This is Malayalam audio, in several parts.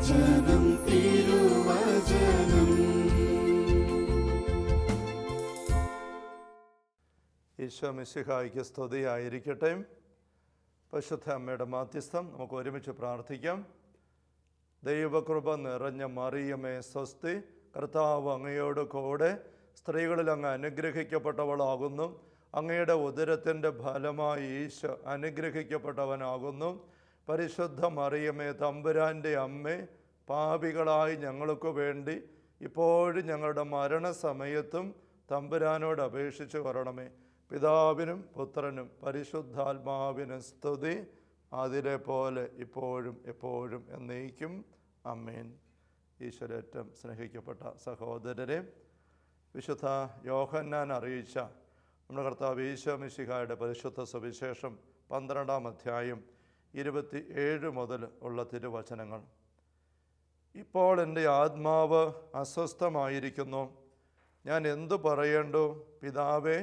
തിരുവചനം തിരുവചനം. ഈശോ മിശിഹായ്ക്ക് സ്തുതിയായിരിക്കട്ടെ. പരിശുദ്ധ അമ്മയുടെ മാധ്യസ്ഥം നമുക്ക് ഒരുമിച്ച് പ്രാർത്ഥിക്കാം. ദൈവകൃപ നിറഞ്ഞ മറിയമേ സ്വസ്തി, കർത്താവ് അങ്ങയോട് കൂടെ സ്ത്രീകളിൽ അങ്ങ് അനുഗ്രഹിക്കപ്പെട്ടവളാകുന്നു. അങ്ങയുടെ ഉദരത്തിൻ്റെ ഫലമായി ഈശോ അനുഗ്രഹിക്കപ്പെട്ടവനാകുന്നു. പരിശുദ്ധ മറിയമേ തമ്പുരാൻ്റെ അമ്മേ, പാപികളായി ഞങ്ങൾക്ക് വേണ്ടി ഇപ്പോഴും ഞങ്ങളുടെ മരണസമയത്തും തമ്പുരാനോട് അപേക്ഷിച്ച് വരണമേ. പിതാവിനും പുത്രനും പരിശുദ്ധാത്മാവിനും സ്തുതി, അതിലെ പോലെ ഇപ്പോഴും എപ്പോഴും എന്നേക്കും. ആമേൻ. ഈശ്വരേറ്റം സ്നേഹിക്കപ്പെട്ട സഹോദരരെ, വിശുദ്ധ യോഹന്നാൻ അറിയിച്ച നമ്മുടെ കർത്താവ് ഈശോ മിശിഹായുടെ പരിശുദ്ധ സുവിശേഷം 12-ാം അധ്യായം 27 മുതൽ ഉള്ള തിരുവചനങ്ങൾ. ഇപ്പോൾ എൻ്റെ ആത്മാവ് അസ്വസ്ഥമായിരിക്കുന്നു. ഞാൻ എന്തു പറയേണ്ടു? പിതാവേ,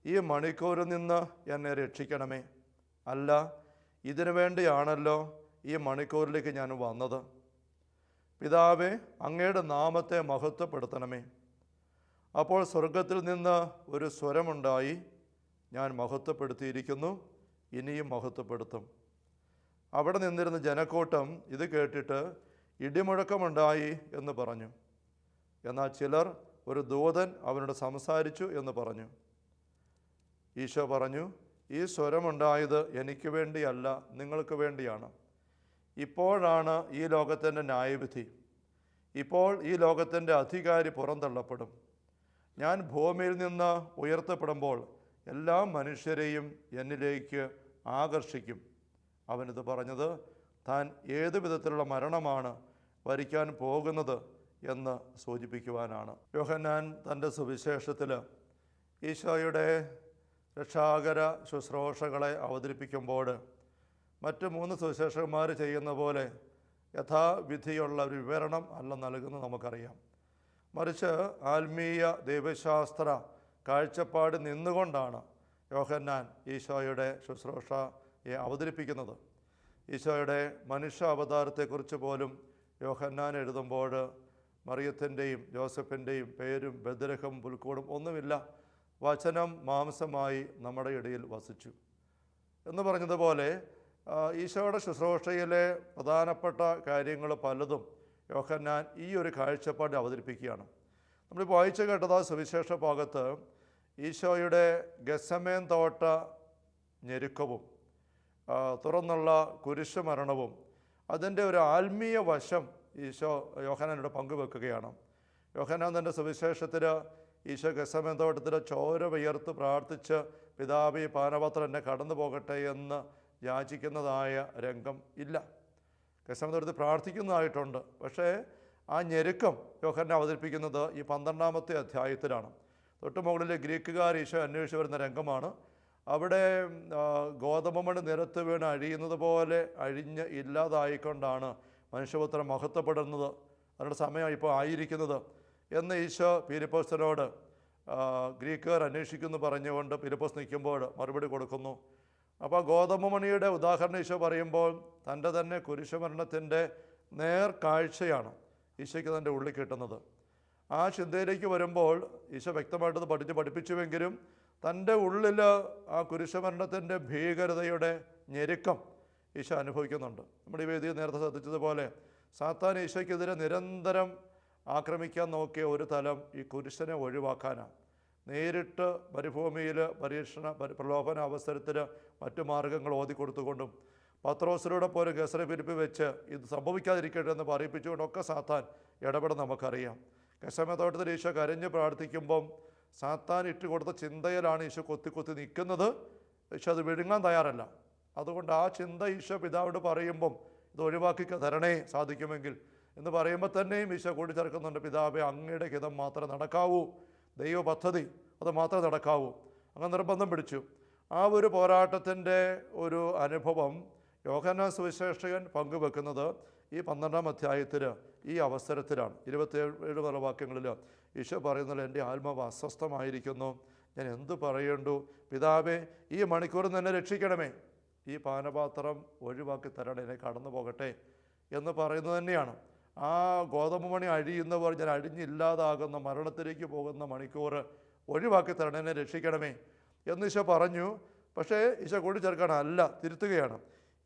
ഈ മണിക്കൂറിൽ നിന്ന് എന്നെ രക്ഷിക്കണമേ. അല്ല, ഇതിനു വേണ്ടിയാണല്ലോ ഈ മണിക്കൂറിലേക്ക് ഞാൻ വന്നത്. പിതാവേ, അങ്ങയുടെ നാമത്തെ മഹത്വപ്പെടുത്തണമേ. അപ്പോൾ സ്വർഗത്തിൽ നിന്ന് ഒരു സ്വരമുണ്ടായി, ഞാൻ മഹത്വപ്പെടുത്തിയിരിക്കുന്നു, ഇനിയും മഹത്വപ്പെടുത്തും. അവിടെ നിന്നിരുന്ന ജനക്കൂട്ടം ഇത് കേട്ടിട്ട് ഇടിമുഴക്കമുണ്ടായി എന്ന് പറഞ്ഞു. എന്നാൽ ചിലർ ഒരു ദൂതൻ അവനോട് സംസാരിച്ചു എന്ന് പറഞ്ഞു. ഈശോ പറഞ്ഞു, ഈ സ്വരമുണ്ടായത് എനിക്ക് വേണ്ടിയല്ല, നിങ്ങൾക്ക് വേണ്ടിയാണ്. ഇപ്പോഴാണ് ഈ ലോകത്തിൻ്റെ ന്യായവിധി. ഇപ്പോൾ ഈ ലോകത്തിൻ്റെ അധികാരി പുറന്തള്ളപ്പെടും. ഞാൻ ഭൂമിയിൽ നിന്ന് ഉയർത്തപ്പെടുമ്പോൾ എല്ലാ മനുഷ്യരെയും എന്നിലേക്ക് ആകർഷിക്കും. അവനിത് പറഞ്ഞത് താൻ ഏതു വിധത്തിലുള്ള മരണമാണ് വരിക്കാൻ പോകുന്നത് എന്ന് സൂചിപ്പിക്കുവാനാണ്. യോഹന്നാൻ തൻ്റെ സുവിശേഷത്തിൽ ഈശോയുടെ രക്ഷാകര ശുശ്രൂഷകളെ അവതരിപ്പിക്കുമ്പോൾ മറ്റ് 3 സുവിശേഷകന്മാർ ചെയ്യുന്ന പോലെ യഥാവിധിയുള്ള ഒരു വിവരണം അല്ല നൽകുന്നത് നമുക്കറിയാം. മറിച്ച് ആത്മീയ ദൈവശാസ്ത്ര കാഴ്ചപ്പാട് നിന്നുകൊണ്ടാണ് യോഹന്നാൻ ഈശോയുടെ ശുശ്രൂഷയെ അവതരിപ്പിക്കുന്നത്. ഈശോയുടെ മനുഷ്യ അവതാരത്തെക്കുറിച്ച് പോലും യോഹന്നാൻ എഴുതുമ്പോൾ മറിയത്തിൻ്റെയും ജോസഫിൻ്റെയും പേരും ബെത്ലഹേം പുൽക്കൂടും ഒന്നുമില്ല. വചനം മാംസമായി നമ്മുടെ ഇടയിൽ വസിച്ചു എന്ന് പറഞ്ഞതുപോലെ ഈശോയുടെ ശുശ്രൂഷയിലെ പ്രധാനപ്പെട്ട കാര്യങ്ങൾ പലതും യോഹന്നാൻ ഈ ഒരു കാഴ്ചപ്പാട് അവതരിപ്പിക്കുകയാണ്. നമ്മളിപ്പോൾ വായിച്ചു കേട്ടത് സുവിശേഷ ഭാഗത്ത് ഈശോയുടെ ഗെത്സമേൻ തോട്ട ഞെരുക്കവും തുറന്നുള്ള കുരിശുമരണവും അതിൻ്റെ ഒരു ആത്മീയ വശം യോഹന്നാനോട് പങ്കുവെക്കുകയാണ്. യോഹന്നാൻ തൻ്റെ സുവിശേഷത്തിൽ ഈശോ ഗെത്സമേൻ തോട്ടത്തിൽ ചോര വിയർത്ത് പ്രാർത്ഥിച്ച് പിതാവേ, പാനപാത്രം എന്നെ കടന്നു പോകട്ടെ എന്ന് യാചിക്കുന്നതായ രംഗം ഇല്ല. ഗെത്സമേൻ തോട്ടത്തിൽ പ്രാർത്ഥിക്കുന്നതായിട്ടുണ്ട്. പക്ഷേ ആ ഞെരുക്കം യോഹന്നാൻ അവതരിപ്പിക്കുന്നത് ഈ 12-ാമത്തെ അധ്യായത്തിലാണ്. തൊട്ട് മുകളിൽ ഗ്രീക്കുകാർ ഈശോ അന്വേഷിച്ച് വരുന്ന രംഗമാണ്. അവിടെ ഗോതമ്പ് നിരത്ത് വീണ് അഴിയുന്നത് പോലെ അഴിഞ്ഞ് ഇല്ലാതായിക്കൊണ്ടാണ് മനുഷ്യപുത്രൻ മഹത്വപ്പെടുന്നത്. അതിനുള്ള സമയം ഇപ്പോൾ ആയിരിക്കുന്നത് എന്ന് ഈശോ പീലിപ്പോസിനോട് ഗ്രീക്കുകാർ അന്വേഷിക്കുമെന്ന് പറഞ്ഞുകൊണ്ട് പീലിപ്പോസ് നിൽക്കുമ്പോൾ മറുപടി കൊടുക്കുന്നു. അപ്പോൾ ഗോതമ്പ് മണിയുടെ ഉദാഹരണം ഈശോ പറയുമ്പോൾ തൻ്റെ തന്നെ കുരിശുമരണത്തിൻ്റെ നേർക്കാഴ്ചയാണ് ഈശോയ്ക്ക് തൻ്റെ ഉള്ളിൽ കിട്ടുന്നത്. ആ ചിന്തയിലേക്ക് വരുമ്പോൾ ഈശോ വ്യക്തമായിട്ടത് പഠിപ്പിച്ചുവെങ്കിലും തൻ്റെ ഉള്ളിൽ ആ കുരിശുമരണത്തിൻ്റെ ഭീകരതയുടെ ഞെരുക്കം ഈശോ അനുഭവിക്കുന്നുണ്ട്. നമ്മുടെ ഈ വേദിയിൽ നേരത്തെ ശ്രദ്ധിച്ചതുപോലെ സാത്താൻ ഈശോയ്ക്കെതിരെ നിരന്തരം ആക്രമിക്കാൻ നോക്കിയ ഒരു തലം ഈ കുരിശനെ ഒഴിവാക്കാനാണ്. നേരിട്ട് മരുഭൂമിയിൽ പ്രലോഭന അവസരത്തിൽ മറ്റു മാർഗങ്ങൾ ഓതിക്കൊടുത്തുകൊണ്ടും പത്രോസിലൂടെ പോലും ഗസറെ പിരിപ്പി വെച്ച് ഇത് സംഭവിക്കാതിരിക്കട്ടെ എന്ന് പറയിപ്പിച്ചുകൊണ്ടൊക്കെ സാത്താൻ ഇടപെടുന്ന നമുക്കറിയാം. ഗെത്സമേൻ തോട്ടത്തിൽ ഈശോ കരഞ്ഞ് പ്രാർത്ഥിക്കുമ്പം സാത്താൻ ഇട്ട് കൊടുത്ത ചിന്തയിലാണ് ഈശോ കൊത്തി നിൽക്കുന്നത്. ഈശോ അത് വിഴുങ്ങാൻ തയ്യാറല്ല. അതുകൊണ്ട് ആ ചിന്ത ഈശോ പിതാവോട് പറയുമ്പം ഇത് ഒഴിവാക്കി തരണേ സാധിക്കുമെങ്കിൽ എന്ന് പറയുമ്പോൾ തന്നെയും ഈശോ കൂട്ടിച്ചേർക്കുന്നുണ്ട്, പിതാവേ, അങ്ങയുടെ ഹിതം മാത്രമേ നടക്കാവൂ, ദൈവ പദ്ധതി അത് മാത്രമേ നടക്കാവൂ. അങ്ങനെ നിർബന്ധം പിടിച്ചു. ആ ഒരു പോരാട്ടത്തിൻ്റെ ഒരു അനുഭവം യോഹന്നാൻ സുവിശേഷകൻ പങ്കുവെക്കുന്നത് ഈ 12-ാം അധ്യായത്തിൽ ഈ അവസരത്തിലാണ്. 27 വാക്യങ്ങളിൽ ഈശോ പറയുന്നത്, എൻ്റെ ആത്മാവ് അസ്വസ്ഥമായിരിക്കുന്നു, ഞാൻ എന്തു പറയേണ്ടു? പിതാവേ, ഈ മണിക്കൂറിൽ നിന്ന് എന്നെ രക്ഷിക്കണമേ, ഈ പാനപാത്രം ഒഴിവാക്കി തരണേ, എന്നെ കടന്നു പോകട്ടെ എന്ന് പറയുന്നത് തന്നെയാണ്. ആ ഗോതമ്പ് മണി അഴിയുന്നവർ ഞാൻ അഴിഞ്ഞില്ലാതാകുന്ന മരണത്തിലേക്ക് പോകുന്ന മണിക്കൂർ ഒഴിവാക്കി തരണേ, എന്നെ രക്ഷിക്കണമേ എന്ന് ഈശോ പറഞ്ഞു. പക്ഷേ ഈശോ കൂട്ടിച്ചേർക്കാണ്, അല്ല, തിരുത്തുകയാണ്.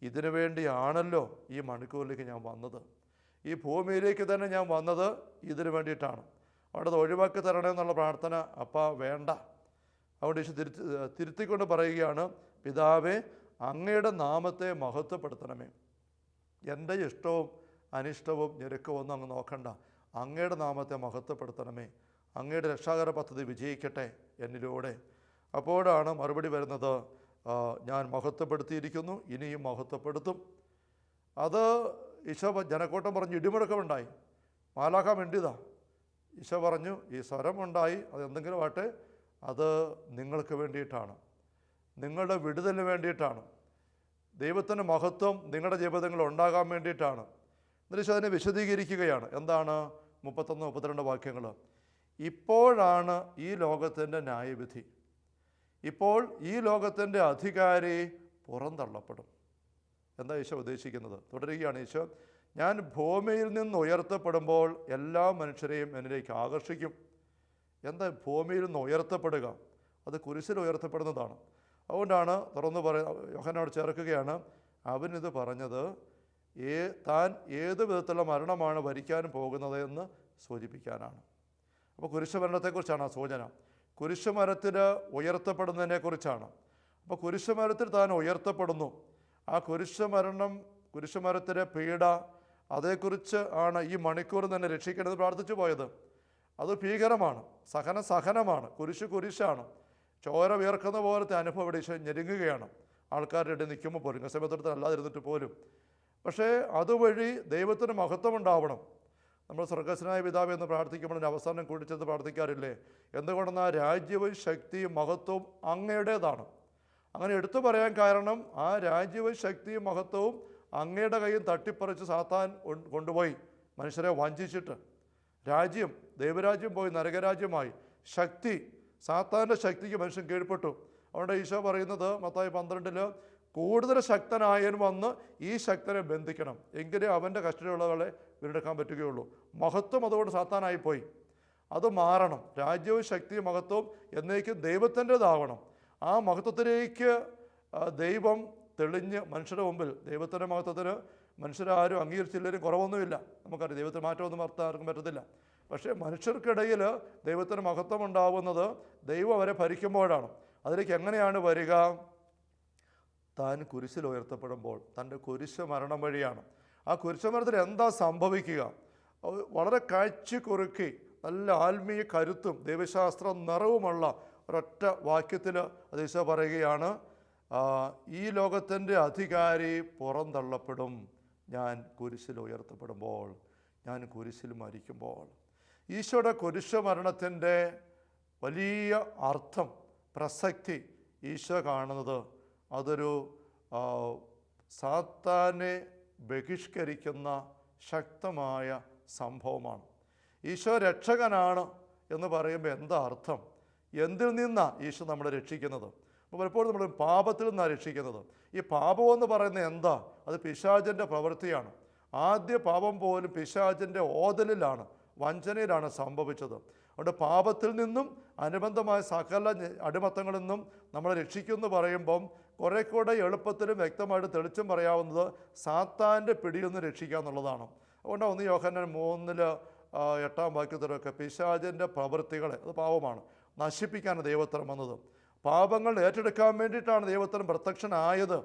ഇതിനു വേണ്ടിയാണല്ലോ ഈ മണിക്കൂറിലേക്ക് ഞാൻ വന്നത്, ഈ ഭൂമിയിലേക്ക് തന്നെ ഞാൻ വന്നത് ഇതിനു വേണ്ടിയിട്ടാണ്. അവിടെ അത് ഒഴിവാക്കി തരണേ എന്നുള്ള പ്രാർത്ഥന അപ്പാ വേണ്ട. അതുകൊണ്ട് ഈശോ തിരുത്തിക്കൊണ്ട് പറയുകയാണ്, പിതാവേ, അങ്ങയുടെ നാമത്തെ മഹത്വപ്പെടുത്തണമേ. എൻ്റെ ഇഷ്ടവും അനിഷ്ടവും ഞെരുക്കമൊന്നും അങ്ങ് നോക്കണ്ട, അങ്ങയുടെ നാമത്തെ മഹത്വപ്പെടുത്തണമേ. അങ്ങയുടെ രക്ഷാകര പദ്ധതി വിജയിക്കട്ടെ എന്നിലൂടെ. അപ്പോഴാണ് മറുപടി വരുന്നത്, ഞാൻ മഹത്വപ്പെടുത്തിയിരിക്കുന്നു, ഇനിയും മഹത്വപ്പെടുത്തും. അത് ഈശോ ജനക്കൂട്ടം പറഞ്ഞു, ഇടിമുഴക്കമുണ്ടായി, മാലാഖ മിണ്ടിയതാ. ഈശോ പറഞ്ഞു, ഈ സ്വരമുണ്ടായി, അതെന്തെങ്കിലും ആട്ടെ, അത് നിങ്ങൾക്ക് വേണ്ടിയിട്ടാണ്, നിങ്ങളുടെ വിടുതലിന് വേണ്ടിയിട്ടാണ്, ദൈവത്തിൻ്റെ മഹത്വം നിങ്ങളുടെ ജീവിതങ്ങളിൽ ഉണ്ടാകാൻ വേണ്ടിയിട്ടാണ്. എന്നിട്ട് ഈശോ അതിനെ വിശദീകരിക്കുകയാണ്. എന്താണ്? 31-32 വാക്യങ്ങൾ. ഇപ്പോഴാണ് ഈ ലോകത്തിൻ്റെ ന്യായവിധി, ഇപ്പോൾ ഈ ലോകത്തിൻ്റെ അധികാരി പുറന്തള്ളപ്പെടും. എന്താ ഈശോ ഉദ്ദേശിക്കുന്നത്? തുടരുകയാണ് ഈശോ, ഞാൻ ഭൂമിയിൽ നിന്ന് ഉയർത്തപ്പെടുമ്പോൾ എല്ലാ മനുഷ്യരെയും എന്നിലേക്ക് ആകർഷിക്കും. എന്താ ഭൂമിയിൽ നിന്ന് ഉയർത്തപ്പെടുക? അത് കുരിശിൽ ഉയർത്തപ്പെടുന്നതാണ്. അതുകൊണ്ടാണ് തുറന്നു യോഹന്നാനോട് ചേർക്കുകയാണ്, അവനിത് പറഞ്ഞത് താൻ ഏത് വിധത്തിലുള്ള മരണമാണ് വരിക്കാൻ പോകുന്നത് എന്ന് സൂചിപ്പിക്കാനാണ്. അപ്പോൾ കുരിശുമരണത്തെക്കുറിച്ചാണ് ആ സൂചന. കുരിശുമരത്തിൽ ഉയർത്തപ്പെടുന്നതിനെക്കുറിച്ചാണ്. അപ്പോൾ കുരിശുമരത്തിൽ താൻ ഉയർത്തപ്പെടുന്നു. ആ കുരിശുമരത്തിലെ പീഡ, അതേക്കുറിച്ച് ആണ് ഈ മണിക്കൂർ തന്നെ രക്ഷിക്കണമെന്ന് പ്രാർത്ഥിച്ചു പോയത്. അത് ഭീകരമാണ്, സഹനമാണ്, കുരിശാണ്. ചോര വിയർക്കുന്ന പോലത്തെ അനുഭവം ഇവിടെ ഈശോ ഞെരുങ്ങുകയാണ്. ആൾക്കാരുടെ ഇടയിൽ നിൽക്കുമ്പോൾ പോലും, രസപത്രത്തിൽ അല്ലാതിരുന്നിട്ട് പോലും. പക്ഷേ അതുവഴി ദൈവത്തിന് മഹത്വം ഉണ്ടാവണം. നമ്മൾ സ്വർഗസ്വനായ പിതാവേ എന്ന് പ്രാർത്ഥിക്കുമ്പോൾ അവസാനം കൂടിച്ചെന്ന് പ്രാർത്ഥിക്കാറില്ലേ? എന്തുകൊണ്ടെന്നാൽ രാജ്യവും ശക്തിയും മഹത്വവും അങ്ങയുടേതാണ്. അങ്ങനെ എടുത്തു പറയാൻ കാരണം, ആ രാജ്യവും ശക്തിയും മഹത്വവും അങ്ങയുടെ കയ്യിൽ തട്ടിപ്പറിച്ച് സാത്താൻ കൊണ്ടുപോയി മനുഷ്യരെ വഞ്ചിച്ചിട്ട്. രാജ്യം, ദൈവരാജ്യം പോയി നരകരാജ്യമായി. ശക്തി, സാത്താൻ്റെ ശക്തിക്ക് മനുഷ്യൻ കീഴ്പ്പെട്ടു. അതുകൊണ്ട് ഈശോ പറയുന്നത് മത്തായി 12 കൂടുതൽ ശക്തനായവൻ വന്ന് ഈ ശക്തനെ ബന്ധിക്കണം, എങ്കിലേ അവൻ്റെ കസ്റ്റഡിയുള്ളവളെ വീണ്ടെടുക്കാൻ പറ്റുകയുള്ളൂ. മഹത്വം അതുകൊണ്ട് സാത്താനായിപ്പോയി. അത് മാറണം. രാജ്യവും ശക്തിയും മഹത്വവും എന്നേക്കും ദൈവത്തിൻ്റെതാവണം. ആ മഹത്വത്തിലേക്ക് ദൈവം തെളിഞ്ഞ് മനുഷ്യരുടെ മുമ്പിൽ, ദൈവത്തിൻ്റെ മഹത്വത്തിന് മനുഷ്യരാരും അംഗീകരിച്ചില്ലെങ്കിലും കുറവൊന്നുമില്ല. നമുക്കറിയാം, ദൈവത്തിന് മാറ്റമൊന്നും വരുത്താൻ ആർക്കും പറ്റത്തില്ല. പക്ഷേ മനുഷ്യർക്കിടയിൽ ദൈവത്തിന് മഹത്വം ഉണ്ടാവുന്നത് ദൈവം അവരെ ഭരിക്കുമ്പോഴാണ്. അതിലേക്ക് എങ്ങനെയാണ് വരിക? താൻ കുരിശിൽ ഉയർത്തപ്പെടുമ്പോൾ, തൻ്റെ കുരിശ് മരണം വഴിയാണ്. ആ കുരിശുമരണത്തിൽ എന്താ സംഭവിക്കുക? വളരെ കാഴ്ചക്കുറുക്കി നല്ല ആത്മീയ കരുത്തും ദൈവശാസ്ത്ര നിറവുമുള്ള ഒരൊറ്റ വാക്യത്തിൽ ഈശോ പറയുകയാണ്, ഈ ലോകത്തിൻ്റെ അധികാരി പുറന്തള്ളപ്പെടും ഞാൻ കുരിശിൽ ഉയർത്തപ്പെടുമ്പോൾ, ഞാൻ കുരിശിൽ മരിക്കുമ്പോൾ. ഈശോയുടെ കുരിശ് മരണത്തിൻ്റെ വലിയ അർത്ഥം, പ്രസക്തി ഈശോ കാണുന്നത് അതൊരു സാത്താനെ ബഹിഷ്കരിക്കുന്ന ശക്തമായ സംഭവമാണ്. ഈശോ രക്ഷകനാണ് എന്ന് പറയുമ്പോൾ എന്താ അർത്ഥം? എന്തിൽ നിന്നാണ് ഈശോ നമ്മളെ രക്ഷിക്കുന്നത്? അപ്പോൾ പലപ്പോഴും നമ്മൾ പാപത്തിൽ നിന്നാണ് രക്ഷിക്കുന്നത്. ഈ പാപമെന്ന് പറയുന്നത് എന്താ? അത് പിശാചിൻ്റെ പ്രവൃത്തിയാണ്. ആദ്യ പാപം പോലും പിശാചിൻ്റെ ഓതലിലാണ്, വഞ്ചനയിലാണ് സംഭവിച്ചത്. അതുകൊണ്ട് പാപത്തിൽ നിന്നും അനുബന്ധമായ സകല അടിമത്തങ്ങളിൽ നിന്നും നമ്മളെ രക്ഷിക്കുമെന്ന് പറയുമ്പം കുറേ കൂടെ എളുപ്പത്തിലും വ്യക്തമായിട്ട് തെളിച്ചും പറയാവുന്നത് സാത്താൻ്റെ പിടിയിൽ നിന്ന് രക്ഷിക്കുക എന്നുള്ളതാണ്. അതുകൊണ്ട് 1 യോഹന്നാൻ 3:8 വാക്യത്തിലൊക്കെ പിശാചിൻ്റെ പ്രവൃത്തികളെ, അത് പാപമാണ്, നശിപ്പിക്കാനാണ് ദൈവത്തരം വന്നത്. പാപങ്ങൾ ഏറ്റെടുക്കാൻ വേണ്ടിയിട്ടാണ് ദൈവത്തരം പ്രത്യക്ഷനായത്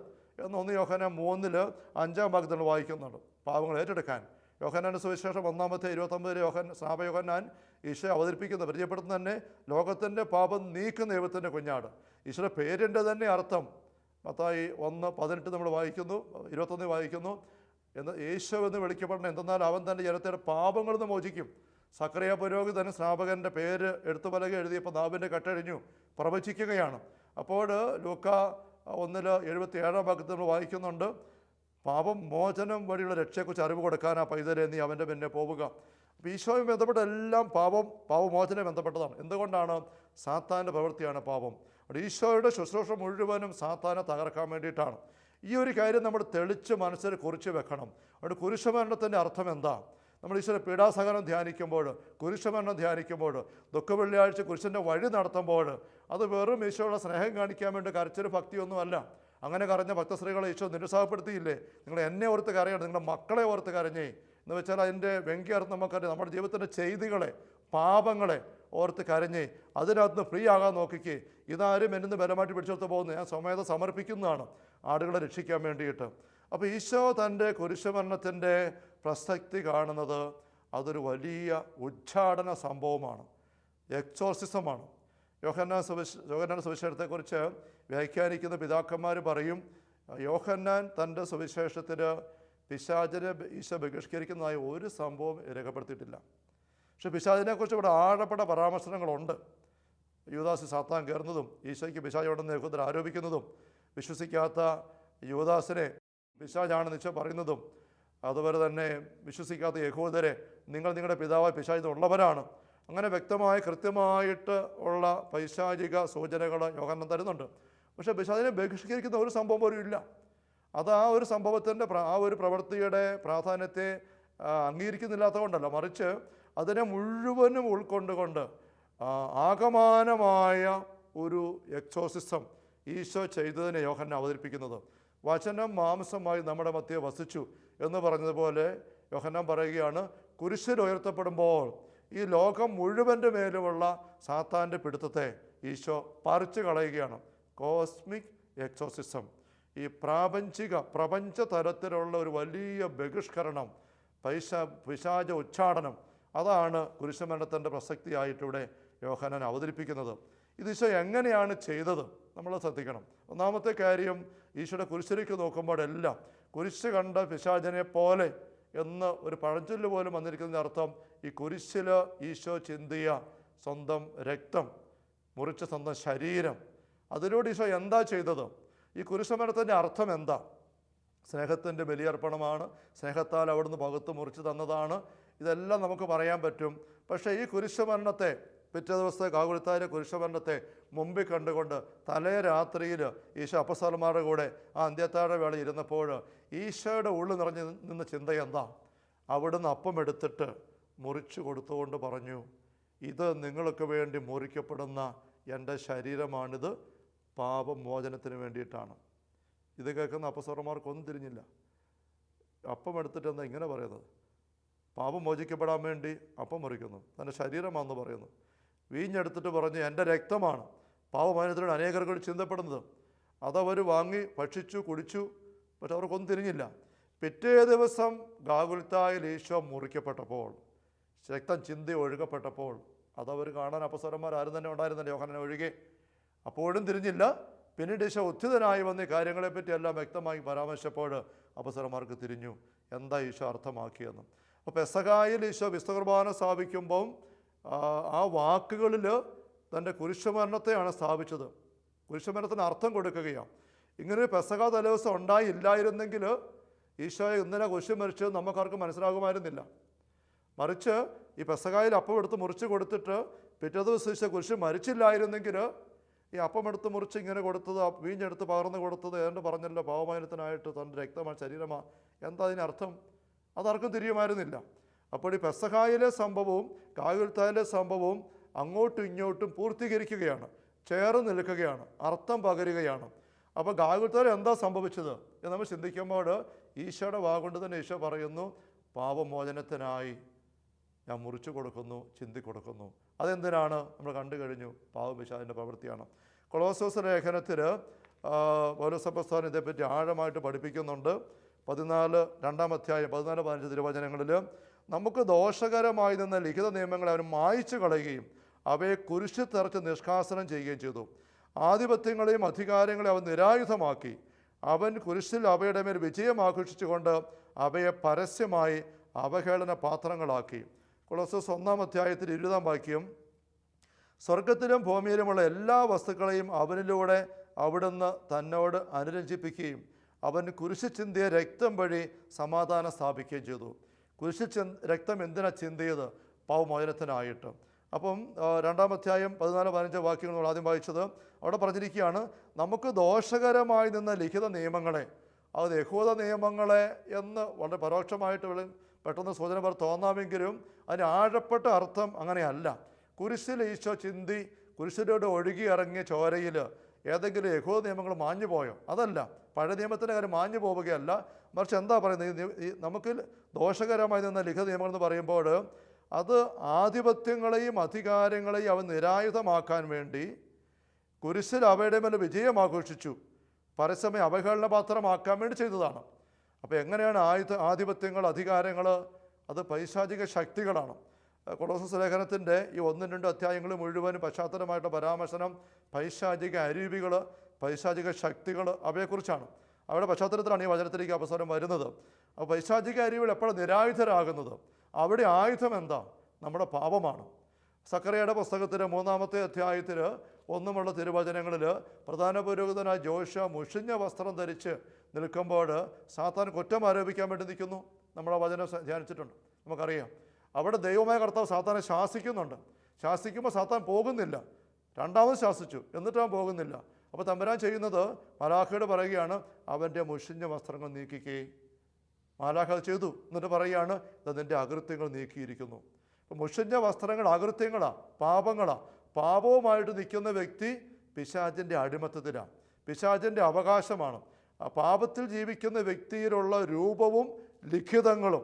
എന്ന് 1 യോഹന്നാൻ 3:5 വാക്യത്തിൽ വായിക്കുന്നുണ്ട്. പാപങ്ങൾ ഏറ്റെടുക്കാൻ. യോഹന്നാൻ്റെ സുവിശേഷം 1:29 സ്നാപയോഹന്നാൻ ഈശോ അവതരിപ്പിക്കുന്ന, പരിചയപ്പെടുത്തുന്ന തന്നെ ലോകത്തിൻ്റെ പാപം നീക്കുന്ന ദൈവത്തിൻ്റെ കുഞ്ഞാട്. ഈശോയുടെ പേരിൻ്റെ തന്നെ അർത്ഥം മത്തായി 1:18 നമ്മൾ വായിക്കുന്നു, 21 വായിക്കുന്നു, യേശു എന്ന് വിളിക്കപ്പെടണം, എന്തെന്നാൽ അവൻ തൻ്റെ ജനത്തെ പാപങ്ങളിൽ നിന്ന് മോചിക്കും. സക്കറിയ പുരോഹിതൻ സ്നാപകൻ്റെ പേര് എഴുത്തുപലക എഴുതിയപ്പോൾ നാവിൻ്റെ കട്ടഴിഞ്ഞു പ്രവചിക്കുകയാണ്. അപ്പോൾ ലൂക്ക 1:77 വാക്യത്തിൽ നമ്മൾ വായിക്കുന്നുണ്ട്, പാപം മോചനം വഴിയുള്ള രക്ഷയെക്കുറിച്ച് അറിവ് കൊടുക്കാൻ ആ പൈതലെ നീ അവൻ്റെ പിന്നെ പോവുക. അപ്പോൾ ഈശോയും ബന്ധപ്പെട്ട എല്ലാം പാപമോചനം ബന്ധപ്പെട്ടതാണ്. എന്തുകൊണ്ടാണ്? സാത്താൻ്റെ പ്രവൃത്തിയാണ് പാപം. അവിടെ ഈശോയുടെ ശുശ്രൂഷ മുഴുവനും സാത്താനെ തകർക്കാൻ വേണ്ടിയിട്ടാണ്. ഈ ഒരു കാര്യം നമ്മൾ തെളിച്ച് മനസ്സിൽ കുറിച്ച് വെക്കണം. അവിടെ കുരിശുമരണത്തിൻ്റെ അർത്ഥം എന്താ? നമ്മൾ ഈശ്വര പീഡാസഹനം ധ്യാനിക്കുമ്പോൾ, കുരിശുമരണം ധ്യാനിക്കുമ്പോൾ, ദുഃഖവെള്ളിയാഴ്ച കുരിശിൻ്റെ വഴി നടത്തുമ്പോൾ അത് വെറും ഈശോയുടെ സ്നേഹം കാണിക്കാൻ വേണ്ടി കരച്ചൊരു ഭക്തിയൊന്നുമല്ല. അങ്ങനെ കരഞ്ഞ ഭക്തശ്രീകളെ ഈശോ നിരുത്സാഹപ്പെടുത്തിയില്ലേ? നിങ്ങൾ എന്നെ ഓർത്ത് കരയണം, നിങ്ങളുടെ മക്കളെ ഓർത്ത് കരഞ്ഞേ എന്ന് വെച്ചാൽ അതിൻ്റെ വ്യംഗ്യാർത്ഥം നമുക്കറിയാം. നമ്മുടെ ജീവിതത്തിൻ്റെ ചെയ്തികളെ, പാപങ്ങളെ ഓർത്ത് കരഞ്ഞേ അതിനകത്ത് ഫ്രീ ആകാൻ നോക്കിക്കേ. ഇതാരും എന്നെ ബലമായിട്ട് പിടിച്ചെടുത്ത് പോകുന്നു, ഞാൻ സ്വമേധ സമർപ്പിക്കുന്നതാണ് ആടുകളെ രക്ഷിക്കാൻ വേണ്ടിയിട്ട്. അപ്പോൾ ഈശോ തൻ്റെ കുരിശുമരണത്തിൻ്റെ പ്രസക്തി കാണുന്നത് അതൊരു വലിയ ഉച്ചാടന സംഭവമാണ്, എക്സോർസിസമാണ്. യോഹന്നാൻ സുവിശേഷത്തെക്കുറിച്ച് വ്യാഖ്യാനിക്കുന്ന പിതാക്കന്മാർ പറയും, യോഹന്നാൻ തൻ്റെ സുവിശേഷത്തിൽ പിശാചിനെ ഈശോ ബഹിഷ്കരിക്കുന്നതായി ഒരു സംഭവം രേഖപ്പെടുത്തിയിട്ടില്ല. പക്ഷെ പിശാചിനെക്കുറിച്ച് ഇവിടെ ആഴപ്പെട്ട പരാമർശനങ്ങളുണ്ട്. യൂദാസ് സാത്താൻ കയറുന്നതും, ഈശോയ്ക്ക് പിശാചുണ്ടെന്ന് യഹൂദർ ആരോപിക്കുന്നതും, വിശ്വസിക്കാത്ത യൂദാസിനെ പിശാചാണെന്ന് ഈശോ പറയുന്നതും, അതുപോലെ തന്നെ വിശ്വസിക്കാത്ത യഹൂദരെ നിങ്ങൾ നിങ്ങളുടെ പിതാവായ പിശാചിനുള്ളവരാണ്. അങ്ങനെ വ്യക്തമായി കൃത്യമായിട്ട് ഉള്ള പൈശാചിക സൂചനകൾ യോഹന്നാൻ തരുന്നുണ്ട്. പക്ഷേ പിശാചിനെ ബഹിഷ്കരിക്കുന്ന ഒരു സംഭവം പോലും ഇല്ല. അത് ആ ഒരു സംഭവത്തിൻ്റെ ആ ഒരു പ്രവൃത്തിയുടെ പ്രാധാന്യത്തെ അംഗീകരിക്കുന്നില്ലാത്തതുകൊണ്ടല്ല, മറിച്ച് അതിനെ മുഴുവനും ഉൾക്കൊണ്ടുകൊണ്ട് ആകമാനമായ ഒരു എക്സോസിസം ഈശോ ചെയ്തതിനെ യോഹന്നാൻ അവതരിപ്പിക്കുന്നത്. വചനം മാംസമായി നമ്മുടെ മധ്യേ വസിച്ചു എന്ന് പറഞ്ഞതുപോലെ യോഹന്നാൻ പറയുകയാണ്, കുരിശിൽ ഉയർത്തപ്പെടുമ്പോൾ ഈ ലോകം മുഴുവൻ്റെ മേലുമുള്ള സാത്താൻ്റെ പിടുത്തത്തെ ഈശോ പറിച്ചു കളയുകയാണ്. കോസ്മിക് എക്സോസിസം, ഈ പ്രപഞ്ച തരത്തിലുള്ള ഒരു വലിയ ബഹിഷ്കരണം, പിശാച ഉച്ചാടനം, അതാണ് കുരിശുമരണത്തിൻ്റെ പ്രസക്തിയായിട്ടിവിടെ യോഹന്നാൻ അവതരിപ്പിക്കുന്നത്. ഇത് ഈശോ എങ്ങനെയാണ് ചെയ്തത് നമ്മൾ ശ്രദ്ധിക്കണം. ഒന്നാമത്തെ കാര്യം, ഈശോയുടെ കുരിശിലേക്ക് നോക്കുമ്പോഴെല്ലാം കുരിശ് കണ്ട പിശാചിനെ പോലെ എന്ന് ഒരു പഴഞ്ചൊല്ല് പോലും വന്നിരിക്കുന്നതിൻ്റെ അർത്ഥം, ഈ കുരിശിൽ ഈശോ ചിന്തിയ സ്വന്തം രക്തം, മുറിച്ച സ്വന്തം ശരീരം, അതിലൂടെ ഈശോ എന്താ ചെയ്തത്? ഈ കുരിശുമരണത്തിൻ്റെ അർത്ഥം എന്താ? സ്നേഹത്തിൻ്റെ ബലിയർപ്പണമാണ്, സ്നേഹത്താൽ അവിടുന്ന് പകുത്ത് മുറിച്ച് തന്നതാണ്, ഇതെല്ലാം നമുക്ക് പറയാൻ പറ്റും. പക്ഷേ ഈ കുരിശുമരണത്തെ, പിറ്റേ ദിവസത്തെ കാകുൽത്തായിലെ കുരിശുമരണത്തെ മുമ്പിൽ കണ്ടുകൊണ്ട് തലേ രാത്രിയിൽ ഈശോ അപ്പസ്തലന്മാരുടെ കൂടെ ആ അന്ത്യത്താഴ വേള ഇരുന്നപ്പോൾ ഈശോയുടെ ഉള്ളിൽ നിറഞ്ഞു നിന്ന ചിന്ത എന്താ? അവിടുന്ന് അപ്പം എടുത്തിട്ട് മുറിച്ചു കൊടുത്തുകൊണ്ട് പറഞ്ഞു, ഇത് നിങ്ങൾക്ക് വേണ്ടി മുറിക്കപ്പെടുന്ന എൻ്റെ ശരീരമാണിത്, പാപമോചനത്തിന് വേണ്ടിയിട്ടാണ്. ഇത് കേൾക്കുന്ന അപ്പസ്തലന്മാർക്കൊന്നും തിരിഞ്ഞില്ല. അപ്പം എടുത്തിട്ട് എന്താ ഇങ്ങനെ പറയുന്നത്? പാപം മോചിക്കപ്പെടാൻ വേണ്ടി അപ്പം മുറിക്കുന്നു, തൻ്റെ ശരീരമാണെന്ന് പറയുന്നു. വീഞ്ഞെടുത്തിട്ട് പറഞ്ഞു എൻ്റെ രക്തമാണ്, പാപമോചനത്തിലൂടെ അനേകർക്ക് ചിന്തപ്പെടുന്നത്. അതവർ വാങ്ങി ഭക്ഷിച്ചു കുടിച്ചു, പക്ഷെ അവർക്കൊന്നും തിരിഞ്ഞില്ല. പിറ്റേ ദിവസം ഗാഗുൽത്തായിൽ ഈശോ മുറിക്കപ്പെട്ടപ്പോൾ, രക്തം ചിന്തി ഒഴുകപ്പെട്ടപ്പോൾ, അതവർ കാണാൻ അപ്പസ്തലന്മാർ ആരും തന്നെ ഉണ്ടായിരുന്നില്ല, യോഹന്നാൻ ഒഴികെ. അപ്പോഴും തിരിഞ്ഞില്ല. പിന്നീട് ഈശോ ഉത്ഥിതനായി വന്ന് കാര്യങ്ങളെപ്പറ്റി എല്ലാം വ്യക്തമായി പരാമർശിച്ചപ്പോൾ അപ്പസ്തലന്മാർക്ക് തിരിഞ്ഞു എന്താ ഈശോ അർത്ഥമാക്കിയെന്ന്. അപ്പോൾ പെസഹായിൽ ഈശോ വിശുദ്ധ കുർബാന സ്ഥാപിക്കുമ്പം ആ വാക്കുകളിൽ തൻ്റെ കുരിശുമരണത്തെയാണ് സ്ഥാപിച്ചത്. കുരിശുമരണത്തിന് അർത്ഥം കൊടുക്കുകയാണ്. ഇങ്ങനെ പെസഹ തലേദിവസം ഉണ്ടായില്ലായിരുന്നെങ്കിൽ ഈശോയെ ഇന്നലെ കുരിശ് മരിച്ചത് നമുക്കാർക്കും മനസ്സിലാകുമായിരുന്നില്ല. മറിച്ച് ഈ പെസഹായിൽ അപ്പം എടുത്ത് മുറിച്ച് കൊടുത്തിട്ട് പിറ്റേ ദിവസം ഈശോ കുരിശ് മരിച്ചില്ലായിരുന്നെങ്കിൽ ഈ അപ്പം എടുത്ത് മുറിച്ച് ഇങ്ങനെ കൊടുത്തത്, വീഞ്ഞെടുത്ത് പകർന്നു കൊടുത്തത് ഏതാണ്ട് പറഞ്ഞല്ലോ പാപമോചനത്തിനായിട്ട് തൻ്റെ രക്തമാണ്, ശരീരമാണ്, എന്താ അതിനർത്ഥം? അതാർക്കും തിരിയുമായിരുന്നില്ല. അപ്പോൾ ഈ പെസഹായിലെ സംഭവവും കാൽവരിയിലെ സംഭവവും അങ്ങോട്ടും ഇങ്ങോട്ടും പൂർത്തീകരിക്കുകയാണ്, ചേർന്ന് നിൽക്കുകയാണ്, അർത്ഥം പകരുകയാണ്. അപ്പോൾ കാൽവരിയിൽ എന്താ സംഭവിച്ചത് എന്ന് നമ്മൾ ചിന്തിക്കുമ്പോൾ ഈശോയുടെ വാഗൊണ്ട് തന്നെ ഈശോ പറയുന്നു, പാപമോചനത്തിനായി ഞാൻ മുറിച്ചു കൊടുക്കുന്നു, ചിന്തി കൊടുക്കുന്നു. അതെന്തിനാണ്? നമ്മൾ കണ്ടു കഴിഞ്ഞു, പാപപിശാചിൻ്റെ പ്രവൃത്തിയാണ്. കൊളോസ്സോസ് ലേഖനത്തിൽ പൗലോസ് അപ്പോസ്തലൻ ഇതേപ്പറ്റി ആഴമായിട്ട് പഠിപ്പിക്കുന്നുണ്ട്. 2 അധ്യായം 14-15 തിരുവചനങ്ങളിൽ നമുക്ക് ദോഷകരമായി നിന്ന ലിഖിത നിയമങ്ങളെ അവൻ മായ്ച്ചു കളയുകയും അവയെ കുരിശിൽ തറച്ച് നിഷ്കാസനം ചെയ്യുകയും ചെയ്തു. ആധിപത്യങ്ങളെയും അധികാരങ്ങളെയും അവൻ നിരായുധമാക്കി. അവൻ കുരിശിൽ അവയുടെ മേൽ വിജയം ആഘോഷിച്ചുകൊണ്ട് അവയെ പരസ്യമായി അവഹേളന പാത്രങ്ങളാക്കി. കൊളോസ്സോസ് 1 അധ്യായത്തിൽ 20 വാക്യം, സ്വർഗത്തിലും ഭൂമിയിലുമുള്ള എല്ലാ വസ്തുക്കളെയും അവനിലൂടെ അവിടുന്ന് തന്നോട് അനുരഞ്ജിപ്പിക്കുകയും അവൻ കുരിശ് ചിന്തിയ രക്തം വഴി സമാധാനം സ്ഥാപിക്കുകയും ചെയ്തു. കുരിശ് രക്തം എന്തിനാ ചിന്തിയത്? പാപമോചനത്തിനായിട്ട്. അപ്പം 2 അധ്യായം 14-15 വാക്യങ്ങൾ നമ്മൾ ആദ്യം വായിച്ചത്. അവിടെ പറഞ്ഞിരിക്കുകയാണ്, നമുക്ക് ദോഷകരമായി നിന്ന ലിഖിത നിയമങ്ങളെ, അത് യഹൂദ നിയമങ്ങളെ എന്ന് വളരെ പരോക്ഷമായിട്ട് പെട്ടെന്ന് സൂചന പോലെ തോന്നാമെങ്കിലും അതിന് ആഴപ്പെട്ട അർത്ഥം അങ്ങനെയല്ല. കുരിശിൽ ഈശോ ചിന്തി കുരിശിലൂടെ ഒഴുകി ഇറങ്ങിയ ചോരയിൽ ഏതെങ്കിലും യഹൂദ നിയമങ്ങൾ മാഞ്ഞു പോയോ? അതല്ല. പഴയ നിയമത്തിൻ്റെ കാര്യം മാഞ്ഞു പോവുകയല്ല, മറിച്ച് എന്താ പറയുന്നത്, ഈ നമുക്ക് ദോഷകരമായി നിന്ന ലിഖിത നിയമങ്ങൾ എന്ന് പറയുമ്പോൾ അത് ആധിപത്യങ്ങളെയും അധികാരങ്ങളെയും അവൻ നിരായുധമാക്കാൻ വേണ്ടി കുരിശിൽ അവയുടെ മേലെ വിജയം ആഘോഷിച്ചു, പരസ്യമയം അവഹേളന പാത്രമാക്കാൻ വേണ്ടി ചെയ്തതാണ്. അപ്പോൾ എങ്ങനെയാണ് ആധിപത്യങ്ങൾ, അധികാരങ്ങൾ? അത് പൈശാചിക ശക്തികളാണ്. കൊളോസസ് ലേഖനത്തിൻ്റെ ഈ 1-2 അധ്യായങ്ങൾ മുഴുവനും പശ്ചാത്തലമായിട്ട് പരാമർശനം പൈശാചിക അരൂപികൾ, പൈശാചിക ശക്തികൾ, അവയെക്കുറിച്ചാണ്. അവരുടെ പശ്ചാത്തലത്തിലാണ് ഈ വചനത്തിലേക്ക് അവസരം വരുന്നത്. അപ്പോൾ പൈശാചിക അരൂപികൾ എപ്പോഴും നിരായുധരാകുന്നത്? അവിടെ ആയുധം എന്താ? നമ്മുടെ പാപമാണ്. സക്കറിയയുടെ പുസ്തകത്തിൽ 3-ാമത്തെ അധ്യായത്തിൽ 1 തിരുവചനങ്ങളിൽ പ്രധാന പുരോഹിതനായ ജോഷുവ മുഷിഞ്ഞ വസ്ത്രം ധരിച്ച് നിൽക്കുമ്പോൾ സാത്താൻ കുറ്റം ആരോപിക്കാൻ വേണ്ടി നിൽക്കുന്നു. നമ്മളെ വചനം ധ്യാനിച്ചിട്ടുണ്ട്, നമുക്കറിയാം. അവിടെ ദൈവമായ കർത്താവ് സാത്താനെ ശാസിക്കുന്നുണ്ട്. ശാസിക്കുമ്പോൾ സാത്താൻ പോകുന്നില്ല, രണ്ടാമത് ശാസിച്ചു, എന്നിട്ട് അവൻ പോകുന്നില്ല. അപ്പോൾ തമ്പുരാൻ ചെയ്യുന്നത്, മാലാഖയോട് പറയുകയാണ്, അവൻ്റെ മുഷിഞ്ഞ വസ്ത്രങ്ങൾ നീക്കിക്കേ. മാലാഖ അത് ചെയ്തു. എന്നിട്ട് പറയുകയാണ്, ഇത് നിൻ്റെ അകൃത്യങ്ങൾ നീക്കിയിരിക്കുന്നു. അപ്പോൾ മുഷിഞ്ഞ വസ്ത്രങ്ങൾ അകൃത്യങ്ങളാണ്, പാപങ്ങളാണ്. പാപവുമായിട്ട് നിൽക്കുന്ന വ്യക്തി പിശാചിൻ്റെ അടിമത്തത്തിലാണ്, പിശാചിൻ്റെ അവകാശമാണ്. ആ പാപത്തിൽ ജീവിക്കുന്ന വ്യക്തിയിലുള്ള രൂപവും ലിഖിതങ്ങളും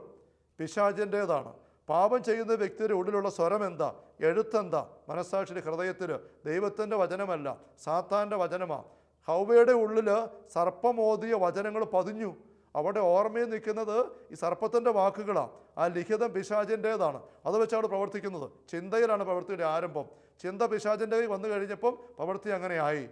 പിശാചിൻ്റേതാണ്. പാപം ചെയ്യുന്ന വ്യക്തിയുടെ ഉള്ളിലുള്ള സ്വരം എന്താ? എഴുത്തെന്താ? മനസ്സാക്ഷിയുടെ ഹൃദയത്തിൽ ദൈവത്തിൻ്റെ വചനമല്ല, സാത്താൻ്റെ വചനമാണ്. ഹൗവയുടെ ഉള്ളിൽ സർപ്പമോദിയ വചനങ്ങൾ പതിഞ്ഞു. അവിടെ ഓർമ്മയിൽ നിൽക്കുന്നത് ഈ സർപ്പത്തിൻ്റെ വാക്കുകളാണ്. ആ ലിഖിതം പിശാചിൻ്റേതാണ്. അത് വെച്ചാണ് പ്രവർത്തിക്കുന്നത്. ചിന്തയിലാണ് പ്രവൃത്തിയുടെ ആരംഭം. ചിന്ത പിശാചിൻ്റെ വന്നു കഴിഞ്ഞപ്പം പ്രവൃത്തി അങ്ങനെയായി.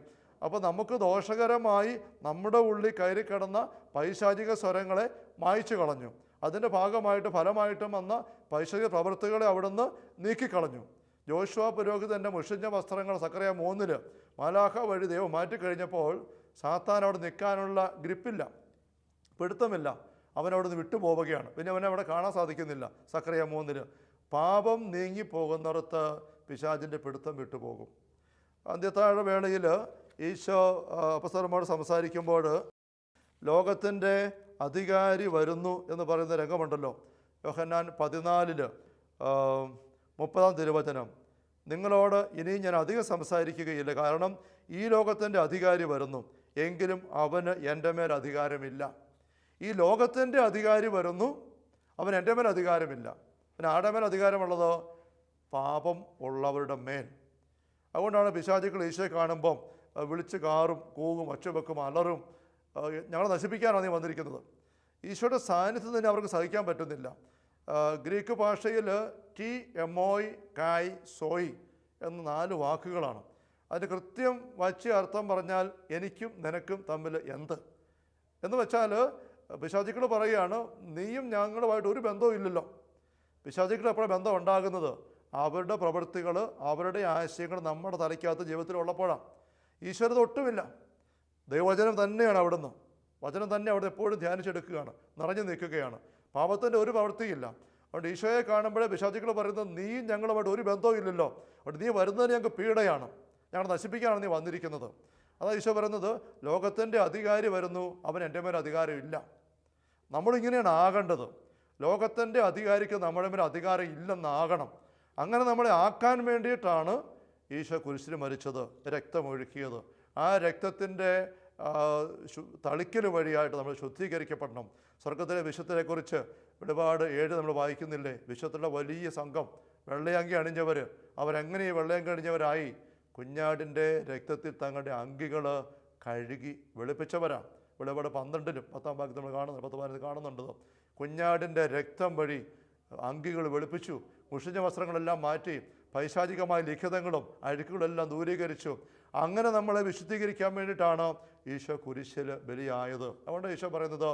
അപ്പോൾ നമുക്ക് ദോഷകരമായി നമ്മുടെ ഉള്ളിൽ കയറി കിടന്ന പൈശാചിക സ്വരങ്ങളെ മായ്ച്ചു കളഞ്ഞു. അതിൻ്റെ ഭാഗമായിട്ട് ഫലമായിട്ടും വന്ന പൈശാചിക പ്രവൃത്തികളെ അവിടുന്ന് നീക്കിക്കളഞ്ഞു. ജോഷുവ പുരോഹിതൻ്റെ മുഷിഞ്ഞ വസ്ത്രങ്ങൾ സക്കറിയ 3 മാലാഖ വഴി ദൈവം മാറ്റിക്കഴിഞ്ഞപ്പോൾ സാത്താൻ അവിടെ നിൽക്കാനുള്ള ഗ്രിപ്പില്ല, പിടുത്തമില്ല. അവനവിടുന്ന് വിട്ടുപോവുകയാണ്. പിന്നെ അവനെ അവിടെ കാണാൻ സാധിക്കുന്നില്ല. സക്കറിയ 3 പാപം നീങ്ങിപ്പോകുന്നിടത്ത് പിശാചിൻ്റെ പിടുത്തം വിട്ടുപോകും. അന്ത്യത്താഴ വേളയിൽ ഈശോ അപ്പസ്തലന്മാരോട് സംസാരിക്കുമ്പോൾ ലോകത്തിൻ്റെ അധികാരി വരുന്നു എന്ന് പറയുന്ന രംഗമുണ്ടല്ലോ. യോഹന്നാൻ 14 30 തിരുവചനം, നിങ്ങളോട് ഇനിയും ഞാൻ അധികം സംസാരിക്കുകയില്ല, കാരണം ഈ ലോകത്തിൻ്റെ അധികാരി വരുന്നു, എങ്കിലും അവന് എൻ്റെ മേൽ അധികാരമില്ല. ഈ ലോകത്തിൻ്റെ അധികാരി വരുന്നു, അവൻ എൻ്റെ മേൽ അധികാരമില്ല. പിന്നെ ആരുടെ മേൽ അധികാരമുള്ളത്? പാപം ഉള്ളവരുടെ മേൽ. അതുകൊണ്ടാണ് പിശാചുക്കൾ ഈശോയെ കാണുമ്പം വിളിച്ച് കാറും കൂവും ഒച്ചവെക്കും അലറും, ഞങ്ങളെ നശിപ്പിക്കാനാണ് നീ വന്നിരിക്കുന്നത്. ഈശോയുടെ സാന്നിധ്യം തന്നെ അവർക്ക് സഹിക്കാൻ പറ്റുന്നില്ല. ഗ്രീക്ക് ഭാഷയിൽ ടി എമോയ് കായ് സോയ് എന്ന 4 വാക്കുകളാണ്. അതിന് കൃത്യം വച്ച് അർത്ഥം പറഞ്ഞാൽ എനിക്കും നിനക്കും തമ്മിൽ എന്ത് എന്ന് വെച്ചാൽ, പിശാചുക്കൾ പറയുകയാണ്, നീയും ഞങ്ങളുമായിട്ട് ഒരു ബന്ധവും ഇല്ലല്ലോ. പിശാചുക്കൾ എപ്പോഴാണ് ബന്ധം ഉണ്ടാകുന്നത്? അവരുടെ പ്രവൃത്തികൾ, അവരുടെ ആശയങ്ങൾ നമ്മുടെ തലയ്ക്കകത്ത് ജീവിതത്തിലുള്ളപ്പോഴാണ്. ഈശ്വരത ഒട്ടുമില്ല. ദൈവവചനം തന്നെയാണ് അവിടുന്ന്. വചനം തന്നെ അവിടെ എപ്പോഴും ധ്യാനിച്ചെടുക്കുകയാണ്, നിറഞ്ഞു നിൽക്കുകയാണ്. പാപത്തിൻ്റെ ഒരു പ്രവൃത്തിയില്ല. അതുകൊണ്ട് ഈശോയെ കാണുമ്പോഴേ പിശാചുക്കൾ പറയുന്നത്, നീയും ഞങ്ങളുമായിട്ട് ഒരു ബന്ധവും ഇല്ലല്ലോ, അതുകൊണ്ട് നീ വരുന്നതിന് ഞങ്ങൾക്ക് പീഡയാണ്, ഞങ്ങൾ നശിപ്പിക്കാനാണ് നീ വന്നിരിക്കുന്നത്. അതാ ഈശോ പറയുന്നത്, ലോകത്തിൻ്റെ അധികാരി വരുന്നു, അവൻ എൻ്റെ മേൽ അധികാരമില്ല. നമ്മളിങ്ങനെയാണ് ആകേണ്ടത്. ലോകത്തിൻ്റെ അധികാരിക്ക് നമ്മുടെ മേൽ അധികാരം ഇല്ലെന്നാകണം. അങ്ങനെ നമ്മളെ ആക്കാൻ വേണ്ടിയിട്ടാണ് ഈശോ കുരിശിൽ മരിച്ചത്, രക്തമൊഴുക്കിയത്. ആ രക്തത്തിൻ്റെ തളിക്കൽ വഴിയായിട്ട് നമ്മൾ ശുദ്ധീകരിക്കപ്പെടണം. സ്വർഗത്തിലെ വിശുദ്ധരെക്കുറിച്ച് ഒരുപാട് 7 നമ്മൾ വായിക്കുന്നില്ലേ? വിശുദ്ധരുടെ വലിയ സംഘം, വെള്ളയങ്കി അണിഞ്ഞവർ, അവരെങ്ങനെ ഈ വെള്ളയങ്കി അണിഞ്ഞവരായി? കുഞ്ഞാടിൻ്റെ രക്തത്തിൽ തങ്ങളുടെ അങ്കികൾ കഴുകി വെളുപ്പിച്ചവരാണ്. വെളിപാട് 12 10-ാം ഭാഗത്ത് നമ്മൾ കാണുന്നുണ്ട്, 10-15 കാണുന്നുണ്ട്. കുഞ്ഞാടിൻ്റെ രക്തം വഴി അങ്കികൾ വെളുപ്പിച്ചു, മുഷിഞ്ഞ വസ്ത്രങ്ങളെല്ലാം മാറ്റി, പൈശാചികമായ ലിഖിതങ്ങളും അഴുക്കുകളെല്ലാം ദൂരീകരിച്ചു. അങ്ങനെ നമ്മളെ വിശുദ്ധീകരിക്കാൻ വേണ്ടിയിട്ടാണ് ഈശോ കുരിശിൽ ബലിയായത്. അതുകൊണ്ട് ഈശോ പറയുന്നത്,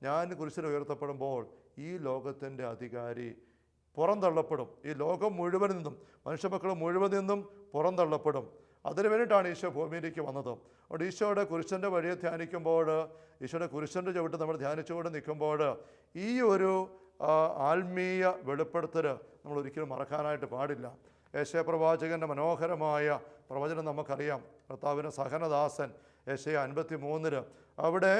ഞാൻ കുരിശിൽ ഉയർത്തപ്പെടുമ്പോൾ ഈ ലോകത്തിൻ്റെ അധികാരി പുറന്തള്ളപ്പെടും. ഈ ലോകം മുഴുവൻ നിന്നും, മനുഷ്യമക്കൾ മുഴുവൻ നിന്നും പുറന്തള്ളപ്പെടും. അതിനു വേണ്ടിയിട്ടാണ് ഈശോ ഭൂമിയിലേക്ക് വന്നത്. അതുകൊണ്ട് ഈശോയുടെ കുരിശൻ്റെ വഴിയെ ധ്യാനിക്കുമ്പോൾ, ഈശോയുടെ കുരിശൻ്റെ ചവിട്ട് നമ്മൾ ധ്യാനിച്ചുകൊണ്ട് നിൽക്കുമ്പോൾ ഈ ഒരു ആത്മീയ വെളിപ്പെടുത്തൽ നമ്മൾ ഒരിക്കലും മറക്കാനായിട്ട് പാടില്ല. യെശയ്യാ പ്രവാചകൻ്റെ മനോഹരമായ പ്രവചനം നമുക്കറിയാം. കർത്താവിൻ്റെ സഹനദാസൻ യെശയ്യാ 53 അവിടെ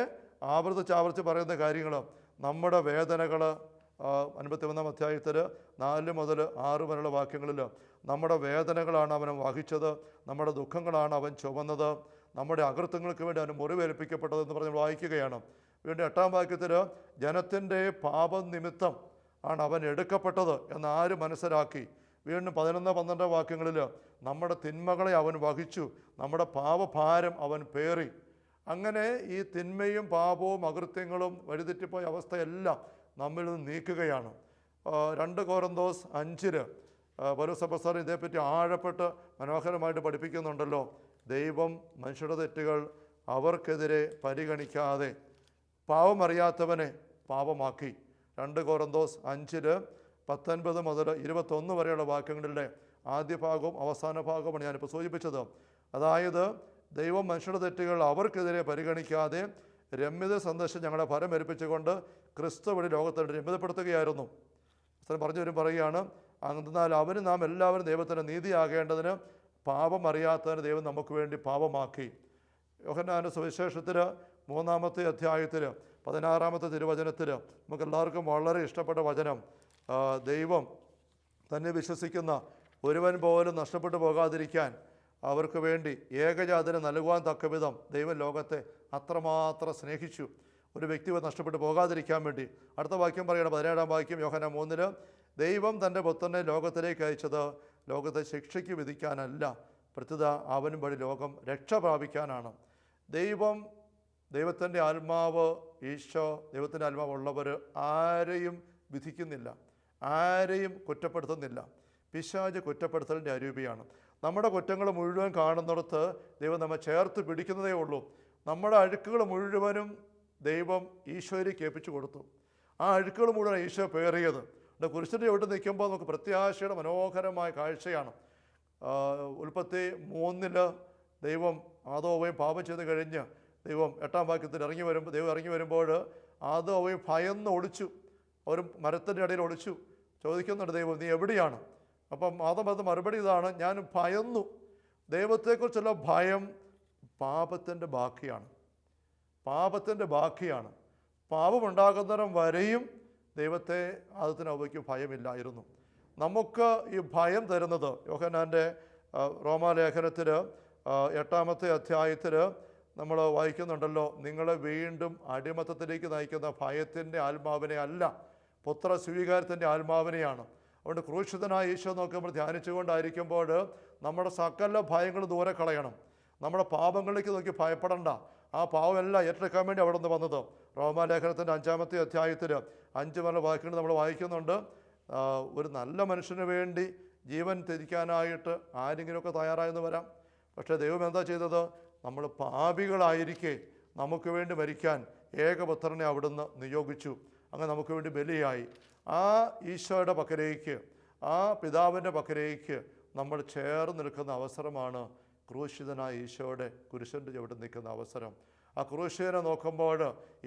ആവർത്തിച്ച് പറയുന്ന കാര്യങ്ങൾ, നമ്മുടെ വേദനകൾ, 51 അധ്യായത്തിൽ 4 മുതൽ 6 വരെയുള്ള വാക്യങ്ങളിൽ നമ്മുടെ വേദനകളാണ് അവൻ വഹിച്ചത്, നമ്മുടെ ദുഃഖങ്ങളാണ് അവൻ ചുമന്നത്, നമ്മുടെ അകൃത്യങ്ങൾക്ക് വേണ്ടി അവൻ മുറിവേൽപ്പിക്കപ്പെട്ടതെന്ന് പറഞ്ഞ് വായിക്കുകയാണ്. വീണ്ടും 8-ാം വാക്യത്തിൽ ജനത്തിൻ്റെ പാപം നിമിത്തം ആണ് അവൻ എടുക്കപ്പെട്ടത് എന്ന് ആര് മനസ്സിലാക്കി. വീണ്ടും 11-12 വാക്യങ്ങളിൽ നമ്മുടെ തിന്മകളെ അവൻ വഹിച്ചു, നമ്മുടെ പാപഭാരം അവൻ പേറി. അങ്ങനെ ഈ തിന്മയും പാപവും അകൃത്യങ്ങളും വഴിതെറ്റിപ്പോയ അവസ്ഥയെല്ലാം നമ്മിൽ നിന്ന് നീക്കുകയാണ്. 2 കൊരിന്തോസ് 5 പൗലോസ് അപ്പോസ്തലൻ ഇതേപ്പറ്റി ആഴപ്പെട്ട് മനോഹരമായിട്ട് പഠിപ്പിക്കുന്നുണ്ടല്ലോ. ദൈവം മനുഷ്യരുടെ തെറ്റുകൾ അവർക്കെതിരെ പരിഗണിക്കാതെ പാവമറിയാത്തവനെ പാപമാക്കി. 2 കൊരിന്തോസ് 5:19 മുതൽ 21 വരെയുള്ള വാക്യങ്ങളിലെ ആദ്യ ഭാഗവും അവസാന ഭാഗവുമാണ് ഞാനിപ്പോൾ സൂചിപ്പിച്ചത്. അതായത് ദൈവം മനുഷ്യരുടെ തെറ്റുകൾ അവർക്കെതിരെ പരിഗണിക്കാതെ രമ്യത സന്ദേശം ഞങ്ങളെ ഫലമേൽപ്പിച്ചുകൊണ്ട് ക്രിസ്തു വഴി ലോകത്തെ രമ്യതപ്പെടുത്തുകയായിരുന്നു. പറഞ്ഞു വരും പറയുകയാണ്, എന്നാൽ അവന് നാം എല്ലാവരും ദൈവത്തിൻ്റെ നീതിയാകേണ്ടതിന് പാപം അറിയാത്തതിന് ദൈവം നമുക്ക് വേണ്ടി പാപമാക്കി. യോഹന്നാന്റെ സുവിശേഷത്തിൽ 3-ാമത്തെ അധ്യായത്തിൽ 16-ാമത്തെ തിരുവചനത്തിൽ നമുക്ക് എല്ലാവർക്കും വളരെ ഇഷ്ടപ്പെട്ട വചനം, ദൈവം തന്നെ വിശ്വസിക്കുന്ന ഒരുവൻ പോലും നഷ്ടപ്പെട്ടു പോകാതിരിക്കാൻ അവർക്ക് വേണ്ടി ഏകജാതന് നൽകുവാൻ തക്കവിധം ദൈവം ലോകത്തെ അത്രമാത്രം സ്നേഹിച്ചു, ഒരു വ്യക്തി നഷ്ടപ്പെട്ടു പോകാതിരിക്കാൻ വേണ്ടി. അടുത്ത വാക്യം പറയണം, 17-ാം വാക്യം യോഹന്നാൻ 3: ദൈവം തൻ്റെ പുത്രനെ ലോകത്തിലേക്ക് അയച്ചത് ലോകത്തെ ശിക്ഷയ്ക്ക് വിധിക്കാനല്ല, പ്രത്യുത അവൻ വഴി ലോകം രക്ഷ പ്രാപിക്കാനാണ്. ദൈവത്തിൻ്റെ ആത്മാവ്, ഈശോ ദൈവത്തിൻ്റെ ആത്മാവുള്ളവർ ആരെയും വിധിക്കുന്നില്ല, ആരെയും കുറ്റപ്പെടുത്തുന്നില്ല. പിശാച് കുറ്റപ്പെടുത്തലിൻ്റെ അരൂപിയാണ്. നമ്മുടെ കുറ്റങ്ങൾ മുഴുവൻ കാണുന്നിടത്ത് ദൈവം നമ്മെ ചേർത്ത് പിടിക്കുന്നതേ ഉള്ളൂ. നമ്മുടെ അഴുക്കുകൾ മുഴുവനും ദൈവം ഈശോയിലേക്ക് ഏൽപ്പിച്ചു കൊടുത്തു. ആ അഴുക്കുകൾ മുഴുവൻ ഈശോ പേറിയത്. കുരിശിൻ്റെ ചുവട്ടിൽ നിൽക്കുമ്പോൾ നമുക്ക് പ്രത്യാശയുടെ മനോഹരമായ കാഴ്ചയാണ്. ഉൽപ്പത്തി 3 ദൈവം ആദോവയും പാപം ചെയ്ത് കഴിഞ്ഞ് ദൈവം 8-ാം വാക്യത്തിൽ ഇറങ്ങി വരുമ്പോൾ ആദോവയും ഭയന്ന് ഒളിച്ചു, അവർ മരത്തിൻ്റെ ഇടയിൽ ഒളിച്ചു. ചോദിക്കുന്നുണ്ട് ദൈവം, നീ എവിടെയാണ്? അപ്പം ആദം പറഞ്ഞ മറുപടി ഇതാണ്, ഞാൻ ഭയന്നു. ദൈവത്തെക്കുറിച്ചുള്ള ഭയം പാപത്തിൻ്റെ ബാക്കിയാണ്. പാപമുണ്ടാകുന്നിടം വരെയും ദൈവത്തെ ആദത്തിന് ഹവ്വയ്ക്ക് ഭയമില്ലായിരുന്നു. നമുക്ക് ഈ ഭയം തരുന്നത് യോഹന്നാൻ്റെ റോമാലേഖനത്തിൽ 8-ാമത്തെ അധ്യായത്തിൽ നമ്മൾ വായിക്കുന്നുണ്ടല്ലോ, നിങ്ങളെ വീണ്ടും അടിമത്തത്തിലേക്ക് നയിക്കുന്ന ഭയത്തിൻ്റെ ആത്മാവിനെ അല്ല, പുത്ര സ്വീകാരത്തിൻ്റെ ആത്മാവിനെയാണ്. അതുകൊണ്ട് ക്രൂശിതനായ ഈശോ നോക്കി നമ്മൾ ധ്യാനിച്ചുകൊണ്ടായിരിക്കുമ്പോൾ നമ്മുടെ സകല ഭയങ്ങൾ ദൂരെ കളയണം. നമ്മുടെ പാപങ്ങളിലേക്ക് നോക്കി ഭയപ്പെടണ്ട. ആ പാവമെല്ലാം ഏറ്റെടുക്കാൻ വേണ്ടി അവിടെ നിന്ന് വന്നത്. റോമാലേഖനത്തിൻ്റെ 5-ാമത്തെ അധ്യായത്തിൽ 5 മുതൽ വാക്യങ്ങൾ നമ്മൾ വായിക്കുന്നുണ്ട്. ഒരു നല്ല മനുഷ്യന് വേണ്ടി ജീവൻ ത്യജിക്കാനായിട്ട് ആരെങ്കിലുമൊക്കെ തയ്യാറായെന്ന് വരാം. പക്ഷേ ദൈവം എന്താ ചെയ്തത്? നമ്മൾ പാപികളായിരിക്കെ നമുക്ക് വേണ്ടി മരിക്കാൻ ഏകപുത്രനെ അവിടുന്ന് നിയോഗിച്ചു. അങ്ങനെ നമുക്ക് വേണ്ടി ബലിയായി. ആ ഈശോയുടെ പക്കലേക്ക്, ആ പിതാവിൻ്റെ പക്കലേക്ക് നമ്മൾ ചേർന്ന് നിൽക്കുന്ന അവസരമാണ് ക്രൂശിതനായ ഈശോയുടെ കുരിശിൻ്റെ ചുവട്ടിൽ നിൽക്കുന്ന അവസരം. ആ ക്രൂശിനെ നോക്കുമ്പോൾ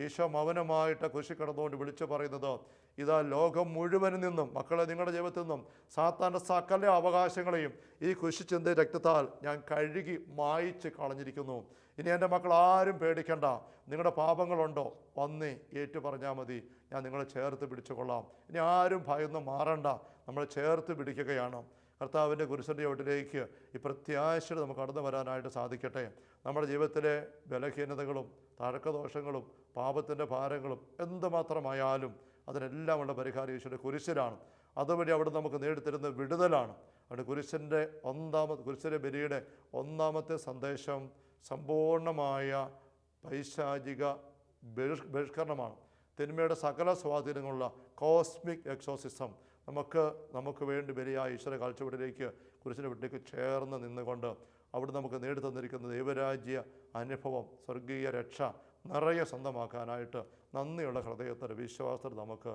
ഈശോ മൗനമായിട്ട് കുരിശിൽ കിടന്നുകൊണ്ട് വിളിച്ചു പറയുന്നത്, ഇതാ ലോകം മുഴുവനിൽ നിന്നും, മക്കളെ നിങ്ങളുടെ ജീവിതത്തിൽ നിന്നും സാത്താൻ്റെ സകല അവകാശങ്ങളെയും ഈ കുരിശിന്റെ രക്തത്താൽ ഞാൻ കഴുകി മായിച്ച് കളഞ്ഞിരിക്കുന്നു. ഇനി എൻ്റെ മക്കൾ ആരും പേടിക്കണ്ട. നിങ്ങളുടെ പാപങ്ങളുണ്ടോ വന്നേ ഏറ്റു പറഞ്ഞാൽ മതി, ഞാൻ നിങ്ങളെ ചേർത്ത് പിടിച്ചുകൊള്ളാം. ഇനി ആരും ഭയന്ന് മാറണ്ട, നമ്മൾ ചേർത്ത് പിടിക്കുകയാണ്. കർത്താവിൻ്റെ കുരിശിൻ്റെ ചുവട്ടിലേക്ക് ഈ പ്രത്യാശയിൽ നമുക്ക് കടന്നു വരാനായിട്ട് സാധിക്കട്ടെ. നമ്മുടെ ജീവിതത്തിലെ ബലഹീനതകളും തഴക്കദോഷങ്ങളും പാപത്തിൻ്റെ ഭാരങ്ങളും എന്തുമാത്രമായാലും അതിനെല്ലാമുള്ള പരിഹാരം ഈശോയുടെ കുരിശിലാണ്. അതുവഴി അവിടെ നമുക്ക് നേടിത്തരുന്ന വിടുതലാണ്. അവിടെ കുരിശിലെ ബലിയുടെ 1-ാമത്തെ സന്ദേശം സമ്പൂർണമായ പൈശാചിക ബഹിഷ്കരണമാണ്. തിന്മയുടെ സകല സ്വാധീനങ്ങളുള്ള കോസ്മിക് എക്സോസിസം നമുക്ക് വേണ്ടി ബലിയായ ഈശ്വര കാഴ്ചപ്പാടിലേക്ക് കുരിശിൻ്റെ വീട്ടിലേക്ക് ചേർന്ന് നിന്നുകൊണ്ട് അവിടെ നമുക്ക് നേടിത്തന്നിരിക്കുന്ന ദൈവരാജ്യ അനുഭവം, സ്വർഗീയ രക്ഷ നിറയെ സ്വന്തമാക്കാനായിട്ട് നന്ദിയുള്ള ഹൃദയത്തിൻ്റെ വിശ്വാസത്തിൽ നമുക്ക്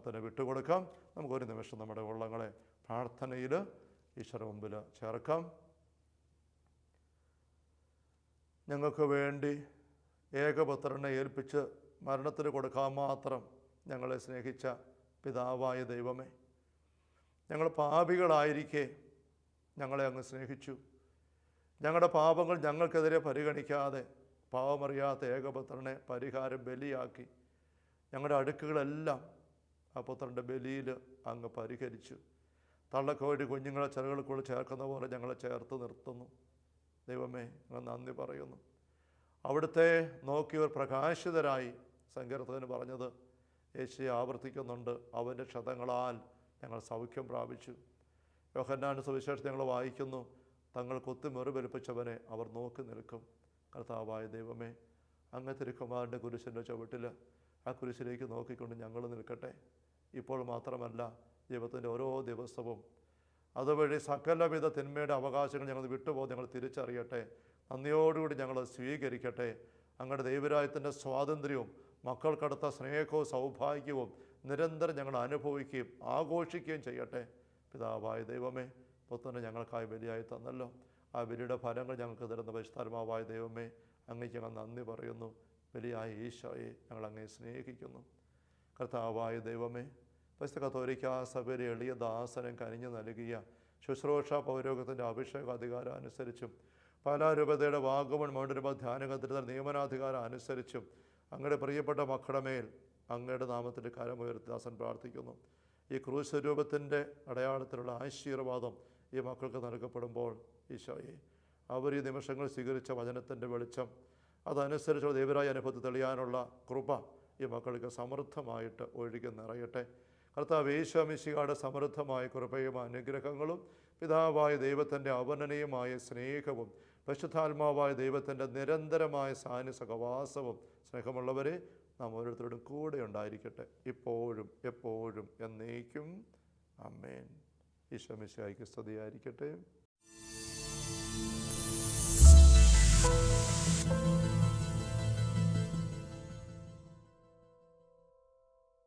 തന്നെ വിട്ടുകൊടുക്കാം. നമുക്കൊരു നിമിഷം നമ്മുടെ ഉള്ളങ്ങളെ പ്രാർത്ഥനയിൽ ഈശ്വര മുമ്പിൽ ചേർക്കാം. ഞങ്ങൾക്ക് വേണ്ടി ഏകപുത്രനെ ഏൽപ്പിച്ച് മരണത്തിന് കൊടുക്കാൻ മാത്രം ഞങ്ങളെ സ്നേഹിച്ച പിതാവായ ദൈവമേ, ഞങ്ങൾ പാപികളായിരിക്കെ ഞങ്ങളെ അങ്ങ് സ്നേഹിച്ചു. ഞങ്ങളുടെ പാപങ്ങൾ ഞങ്ങൾക്കെതിരെ പരിഗണിക്കാതെ പാപമറിയാത്ത ഏകപുത്രനെ പരിഹാരം ബലിയാക്കി ഞങ്ങളുടെ അടുക്കുകളെല്ലാം ആ പുത്രൻ്റെ ബലിയിൽ അങ്ങ് പരിഹരിച്ചു. തള്ളക്കോഴി കുഞ്ഞുങ്ങളെ ചിറകുകൾക്കുള്ളിൽ ചേർക്കുന്ന പോലെ ഞങ്ങളെ ചേർത്ത് നിർത്തുന്നു. ദൈവമേ, ഞങ്ങൾ നന്ദി പറയുന്നു. അവിടുത്തെ നോക്കിയവർ പ്രകാശിതരായി. സങ്കീർത്തകന് പറഞ്ഞത് യേശുവെ ആവർത്തിക്കുന്നുണ്ട്, അവൻ്റെ ക്ഷതങ്ങളാൽ ഞങ്ങൾ സൗഖ്യം പ്രാപിച്ചു. യോഹന്നാന്റെ സുവിശേഷത്തിൽ ഞങ്ങൾ വായിക്കുന്നു, തങ്ങൾ കുത്തി മെറുപെരുപ്പിച്ചവനെ അവർ നോക്കി നിൽക്കും. കർത്താവായ ദൈവമേ, അങ്ങ് തിരുക്കുമാരൻ്റെ കുരിശിൻ്റെ ചുവട്ടിൽ ആ കുരിശിലേക്ക് നോക്കിക്കൊണ്ട് ഞങ്ങൾ നിൽക്കട്ടെ. ഇപ്പോൾ മാത്രമല്ല, ജീവിതത്തിൻ്റെ ഓരോ ദിവസവും. അതുവഴി സകലവിധ തിന്മയുടെ അവകാശങ്ങൾ ഞങ്ങൾ വിട്ടുപോകും ഞങ്ങൾ തിരിച്ചറിയട്ടെ. നന്ദിയോടുകൂടി ഞങ്ങൾ സ്വീകരിക്കട്ടെ. അങ്ങയുടെ ദൈവരാജ്യത്തിൻ്റെ സ്വാതന്ത്ര്യവും മക്കൾക്കടുത്ത സ്നേഹവും സൗഭാഗ്യവും നിരന്തരം ഞങ്ങൾ അനുഭവിക്കുകയും ആഘോഷിക്കുകയും ചെയ്യട്ടെ. പിതാവായ ദൈവമേ, പുത്രനെ ഞങ്ങൾക്കായി ബലിയായി തന്നല്ലോ. ആ ബലിയുടെ ഫലങ്ങൾ ഞങ്ങൾക്ക് തരുന്ന പരിശുദ്ധാത്മാവായ ദൈവമേ, അങ്ങേക്ക് ഞങ്ങൾ നന്ദി പറയുന്നു. ബലിയായ ഈശോയെ ഞങ്ങൾ അങ്ങേ സ്നേഹിക്കുന്നു. കർത്താവായ ദൈവമേ, പരിശുദ്ധ കത്തോലിക്കാ സഭയിലെ എളിയ ദാസനം കനിഞ്ഞു നൽകിയ ശുശ്രൂഷ പൗരോഗത്തിൻ്റെ അഭിഷേക അധികാരം അനുസരിച്ചും പാലാരൂപതയുടെ വാഗമൺ മൗണ്ടരൂപ ധ്യാനകത്തിൻ്റെ നിയമനാധികാരം അനുസരിച്ചും അങ്ങയുടെ പ്രിയപ്പെട്ട മക്കളുടെ മേൽ അങ്ങയുടെ നാമത്തിൻ്റെ കരമുയർത്തി ദാസൻ പ്രാർത്ഥിക്കുന്നു. ഈ ക്രൂശ് രൂപത്തിൻ്റെ അടയാളത്തിലുള്ള ആശീർവാദം ഈ മക്കൾക്ക് നൽകപ്പെടുമ്പോൾ ഈശോയെ, അവർ ഈ നിമിഷങ്ങൾ സ്വീകരിച്ച വചനത്തിൻ്റെ വെളിച്ചം അതനുസരിച്ചുള്ള ദൈവരായ അനുഭവത്തിൽ തെളിയാനുള്ള കൃപ ഈ മക്കൾക്ക് സമൃദ്ധമായിട്ട് ഒഴുകി നിറയട്ടെ. കർത്താവ് യേശു മിശിഹായുടെ സമൃദ്ധമായ കൃപയും അനുഗ്രഹങ്ങളും പിതാവായ ദൈവത്തിൻ്റെ അവർണ്ണനീയമായ സ്നേഹവും പരിശുദ്ധാത്മാവായ ദൈവത്തിൻ്റെ നിരന്തരമായ സാന്നിധ്യസഹവാസവും സ്നേഹമുള്ളവരെ നാം ഓരോരുത്തരോടും കൂടെ ഉണ്ടായിരിക്കട്ടെ, ഇപ്പോഴും എപ്പോഴും എന്നേക്കും. ആമേൻ. ഈശോ മിശിഹായ്ക്ക് സ്തുതിയായിരിക്കട്ടെ.